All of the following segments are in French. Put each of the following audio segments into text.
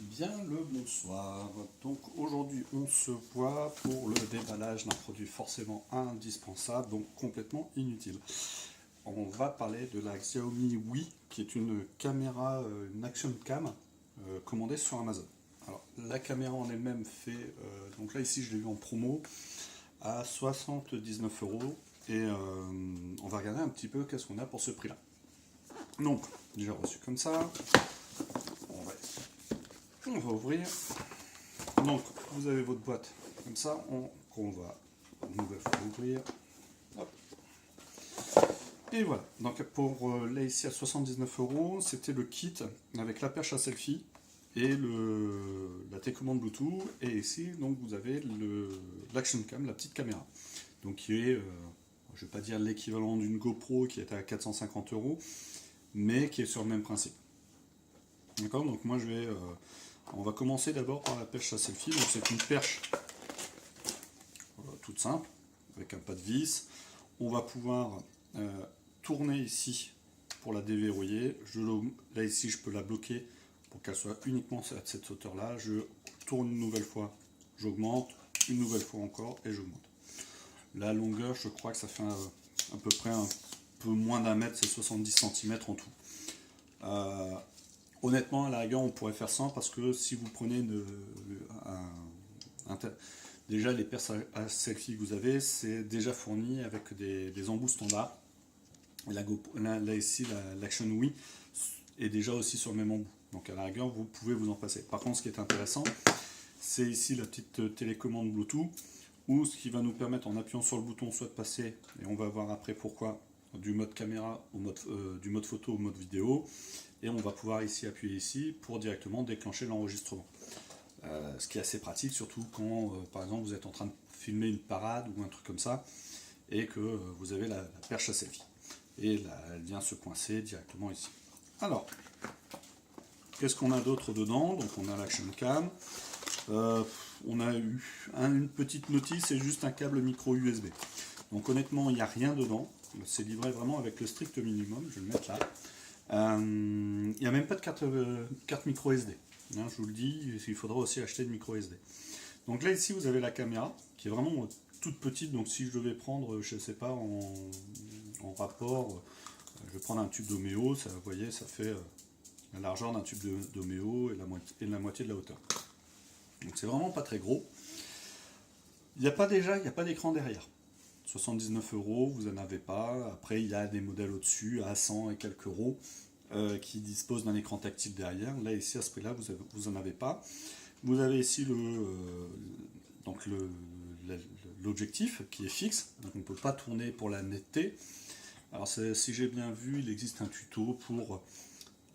Bien le bonsoir. Donc aujourd'hui on se voit pour le déballage d'un produit forcément indispensable, donc complètement inutile. On va parler de la Xiaomi Oui, qui est une caméra, une action cam commandée sur Amazon. Alors la caméra en elle-même fait, donc là ici je l'ai eu en promo à 79 euros et on va regarder un petit peu qu'est-ce qu'on a pour ce prix-là. Donc déjà reçu comme ça, on va ouvrir. Donc, vous avez votre boîte comme ça, qu'on va une nouvelle fois ouvrir. Hop. Et voilà. Donc, pour là ici à 79 euros, c'était le kit avec la perche à selfie et la télécommande Bluetooth. Et ici, donc, vous avez l'action cam, la petite caméra. Donc, qui est, je ne vais pas dire l'équivalent d'une GoPro qui était à 450 euros, mais qui est sur le même principe. D'accord. Donc, moi, on va commencer d'abord par la perche à selfie. Donc c'est une perche toute simple, avec un pas de vis. On va pouvoir tourner ici pour la déverrouiller. Là ici je peux la bloquer pour qu'elle soit uniquement à cette hauteur-là. Je tourne une nouvelle fois, j'augmente, une nouvelle fois encore et j'augmente. La longueur, je crois que ça fait à peu près un peu moins d'un mètre, c'est 70 cm en tout. Honnêtement, à la rigueur, on pourrait faire 100 parce que si vous prenez déjà les perches à selfie que vous avez, c'est déjà fourni avec des embouts standards. Là ici, l'Action Oui est déjà aussi sur le même embout. Donc à la rigueur, vous pouvez vous en passer. Par contre, ce qui est intéressant, c'est ici la petite télécommande Bluetooth, où ce qui va nous permettre en appuyant sur le bouton soit de passer, et on va voir après pourquoi, du mode caméra au du mode photo au mode vidéo, et on va pouvoir ici appuyer ici pour directement déclencher l'enregistrement. Ce qui est assez pratique, surtout quand par exemple vous êtes en train de filmer une parade ou un truc comme ça et que vous avez la perche à selfie. Et là, elle vient se coincer directement ici. Alors, qu'est-ce qu'on a d'autre dedans? Donc on a l'action cam. On a eu une petite notice, c'est juste un câble micro USB. Donc honnêtement, il n'y a rien dedans. C'est livré vraiment avec le strict minimum. Je vais le mettre là. Il n'y a même pas de carte micro SD. Hein, je vous le dis, il faudra aussi acheter de micro SD. Donc là ici vous avez la caméra qui est vraiment toute petite. Donc si je devais prendre, je ne sais pas, en rapport, je vais prendre un tube d'Omeo, ça, vous voyez, ça fait la largeur d'un tube d'Omeo et la moitié de la hauteur. Donc c'est vraiment pas très gros. Il n'y a pas d'écran derrière. 79 euros, vous n'en avez pas. Après, il y a des modèles au-dessus, à 100 et quelques euros, qui disposent d'un écran tactile derrière. Là, ici, à ce prix-là, vous n'en avez pas. Vous avez ici l'objectif qui est fixe, donc on ne peut pas tourner pour la netteté. Alors, si j'ai bien vu, il existe un tuto pour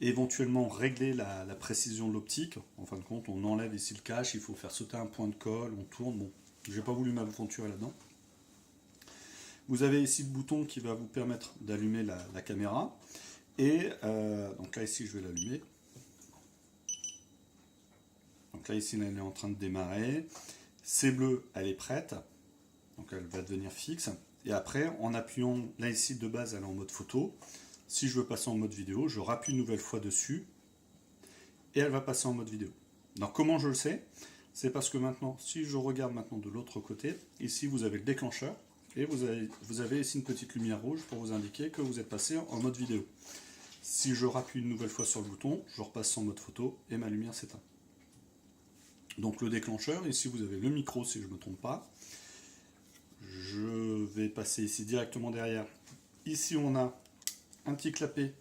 éventuellement régler la précision de l'optique. En fin de compte, on enlève ici le cache, il faut faire sauter un point de colle, on tourne. Bon, j'ai pas voulu m'aventurer là-dedans. Vous avez ici le bouton qui va vous permettre d'allumer la caméra. Et donc là ici je vais l'allumer. Donc là ici elle est en train de démarrer. C'est bleu, elle est prête. Donc elle va devenir fixe. Et après en appuyant, là ici de base elle est en mode photo. Si je veux passer en mode vidéo, je rappuie une nouvelle fois dessus. Et elle va passer en mode vidéo. Donc comment je le sais? C'est parce que maintenant, si je regarde maintenant de l'autre côté, ici vous avez le déclencheur. Et vous avez ici une petite lumière rouge pour vous indiquer que vous êtes passé en mode vidéo. Si je rappuie une nouvelle fois sur le bouton, je repasse en mode photo et ma lumière s'éteint. Donc le déclencheur, ici vous avez le micro si je ne me trompe pas. Je vais passer ici directement derrière. Ici on a un petit clapet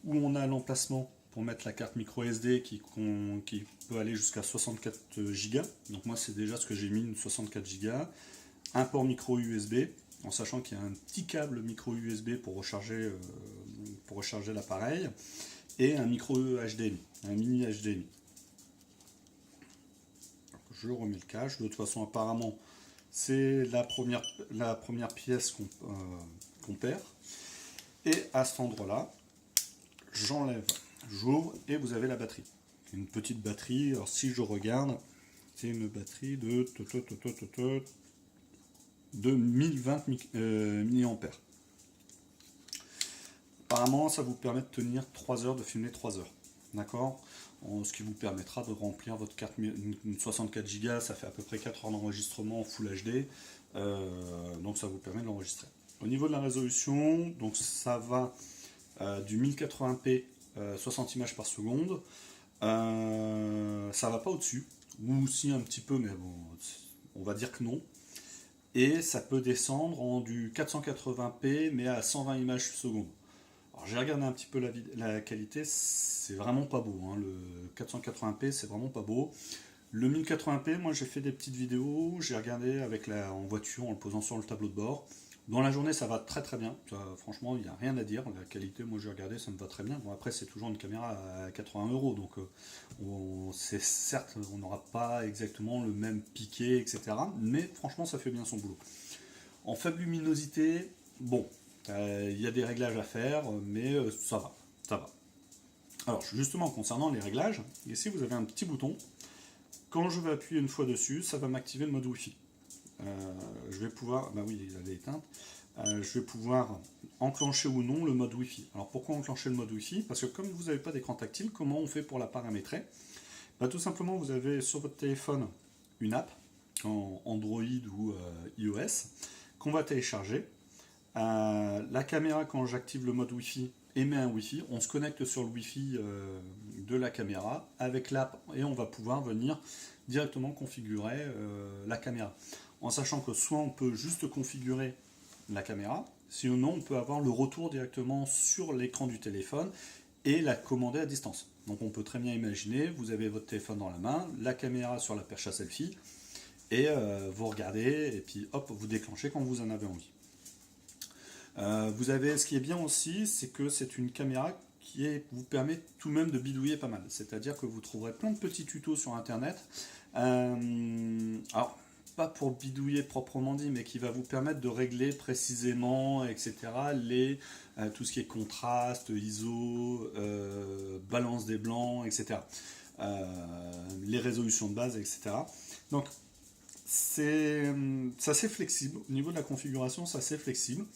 où on a l'emplacement pour mettre la carte micro SD qui peut aller jusqu'à 64 Go. Donc moi c'est déjà ce que j'ai mis, une 64 Go. Un port micro USB, en sachant qu'il y a un petit câble micro USB pour recharger l'appareil, et un micro HDMI, un mini HDMI. Donc, je remets le cache. De toute façon, apparemment, c'est la première pièce qu'on perd. Et à cet endroit-là, j'enlève, j'ouvre, et vous avez la batterie. Une petite batterie. Alors si je regarde, c'est une batterie de 1020 mAh. Apparemment, ça vous permet de tenir 3 heures, de filmer 3 heures. d'accord? Ce qui vous permettra de remplir votre carte 64 Go, ça fait à peu près 4 heures d'enregistrement en Full HD, donc ça vous permet de l'enregistrer. Au niveau de la résolution, donc ça va du 1080p 60 images par seconde, ça va pas au-dessus, ou si un petit peu, mais bon, on va dire que non. Et ça peut descendre en du 480p mais à 120 images par seconde. Alors j'ai regardé un petit peu la qualité, c'est vraiment pas beau, hein. Le 480p c'est vraiment pas beau. Le 1080p, moi j'ai fait des petites vidéos, j'ai regardé en voiture en le posant sur le tableau de bord. Dans la journée ça va très très bien, franchement il n'y a rien à dire, la qualité moi j'ai regardé ça me va très bien. Bon après c'est toujours une caméra à 80 €, donc c'est certes on n'aura pas exactement le même piqué etc. Mais franchement ça fait bien son boulot. En faible luminosité, bon, il y a des réglages à faire, mais ça va, ça va. Alors justement concernant les réglages, ici vous avez un petit bouton. Quand je vais appuyer une fois dessus, ça va m'activer le mode Wi-Fi. Je vais pouvoir, bah oui, il est éteinte. Je vais pouvoir enclencher ou non le mode Wi-Fi. Alors pourquoi enclencher le mode Wi-Fi? Parce que comme vous n'avez pas d'écran tactile, comment on fait pour la paramétrer? Bah, tout simplement, vous avez sur votre téléphone une app en Android ou iOS qu'on va télécharger. La caméra, quand j'active le mode Wi-Fi, émet un Wi-Fi. On se connecte sur le Wi-Fi de la caméra avec l'app et on va pouvoir venir directement configurer la caméra. En sachant que soit on peut juste configurer la caméra, sinon on peut avoir le retour directement sur l'écran du téléphone et la commander à distance. Donc on peut très bien imaginer, vous avez votre téléphone dans la main, la caméra sur la perche à selfie, et vous regardez, et puis hop, vous déclenchez quand vous en avez envie. Vous avez, ce qui est bien aussi, c'est que c'est une caméra vous permet tout de même de bidouiller pas mal. C'est-à-dire que vous trouverez plein de petits tutos sur internet. Alors, pas pour bidouiller proprement dit, mais qui va vous permettre de régler précisément, etc., tout ce qui est contraste, ISO, balance des blancs, etc., les résolutions de base, etc. Donc, c'est assez flexible. Au niveau de la configuration, c'est assez flexible.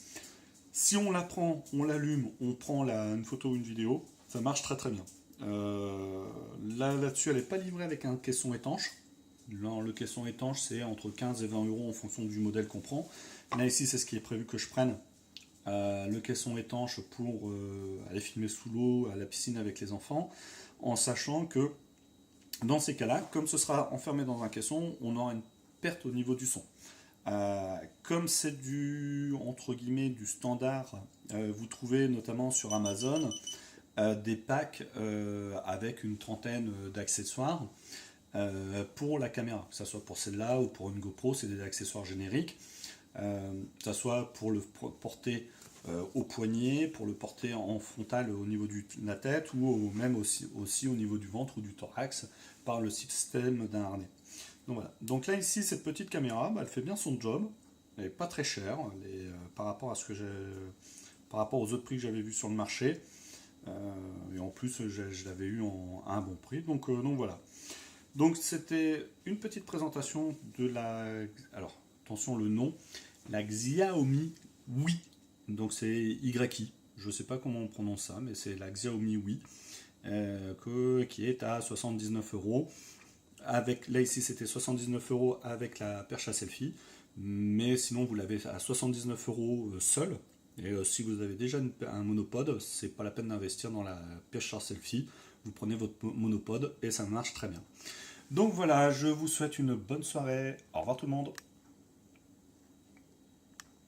Si on la prend, on l'allume, on prend une photo ou une vidéo, ça marche très très bien. Là-dessus, elle n'est pas livrée avec un caisson étanche. Là, le caisson étanche, c'est entre 15 et 20 € en fonction du modèle qu'on prend. Là, ici, c'est ce qui est prévu que je prenne. Le caisson étanche pour aller filmer sous l'eau, à la piscine avec les enfants, en sachant que dans ces cas-là, comme ce sera enfermé dans un caisson, on aura une perte au niveau du son. Comme c'est entre guillemets du standard, vous trouvez notamment sur Amazon des packs avec une trentaine d'accessoires pour la caméra, que ce soit pour celle-là ou pour une GoPro, c'est des accessoires génériques, que ce soit pour le porter au poignet, pour le porter en frontal au niveau de la tête ou même aussi au niveau du ventre ou du thorax par le système d'un harnais. Donc voilà. Donc là ici cette petite caméra, bah, elle fait bien son job. Elle n'est pas très chère par rapport à par rapport aux autres prix que j'avais vus sur le marché. Et en plus je l'avais eu à un bon prix. Donc voilà. Donc c'était une petite présentation de alors attention le nom, la Xiaomi Oui. Donc c'est YI. Je ne sais pas comment on prononce ça, mais c'est la Xiaomi Oui qui est à 79 €. Là ici c'était 79 € avec la perche à selfie, mais sinon vous l'avez à 79 € seul. Et si vous avez déjà un monopode, c'est pas la peine d'investir dans la perche à selfie. Vous prenez votre monopode et ça marche très bien. Donc voilà, je vous souhaite une bonne soirée. Au revoir tout le monde.